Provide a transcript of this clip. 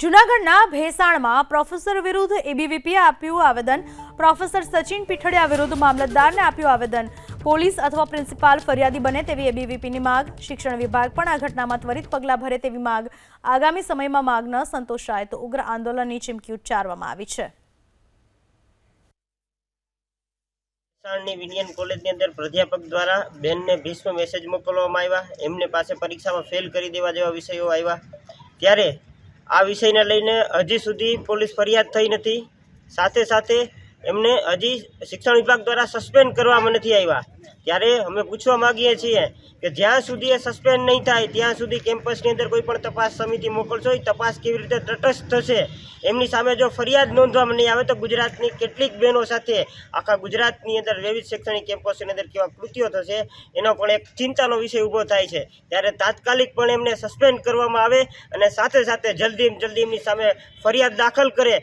જૂનાગઢના ભેસાણમાં પ્રોફેસર વિરુદ્ધ એબીવીપીએ આપ્યું આવેદન। પ્રોફેસર સચિન પીઠડિયા વિરુદ્ધ મામલતદારને આપ્યું આવેદન। પોલીસ અથવા પ્રિન્સિપાલ ફરિયાદી બને તેવી એબીવીપીની માંગ। શિક્ષણ વિભાગ પણ આ ઘટનામાં ત્વરિત પગલાં ભરે તેવી માંગ। આગામી સમયમાં માંગ ન સંતોષાય તો ઉગ્ર આંદોલનની ચીમકી ઉચ્ચારવામાં આવી છે। વિજ્ઞાન કોલેજની અંદર પ્રાધ્યાપક દ્વારા બેનને ભીષ્મ મેસેજ મોકલવામાં આવ્યા। એમને પાસે પરીક્ષામાં ફેલ કરી દેવા જેવા વિષયો આવ્યા। ત્યારે આ વિષયને લઈને હજી સુધી પોલીસ ફરિયાદ થઈ નથી। સાથે સાથે એમને હજી શિક્ષણ વિભાગ દ્વારા સસ્પેન્ડ કરવામાં નથી આવ્યા। ત્યારે અમે પૂછવા માંગીએ છીએ કે જ્યાં સુધી એ સસ્પેન્ડ નહીં થાય ત્યાં સુધી કેમ્પસની અંદર કોઈ પણ તપાસ સમિતિ મોકલશો, એ તપાસ કેવી રીતે તટસ્થ થશે? એમની સામે જો ફરિયાદ નોંધવામાં નહીં આવે તો ગુજરાતની કેટલીક બહેનો સાથે આખા ગુજરાતની અંદર વિવિધ શૈક્ષણિક કેમ્પસની અંદર કેવા કૃત્યો થશે એનો પણ એક ચિંતાનો વિષય ઊભો થાય છે। ત્યારે તાત્કાલિક પણ એમને સસ્પેન્ડ કરવામાં આવે અને સાથે સાથે જલ્દી એમની સામે ફરિયાદ દાખલ કરે।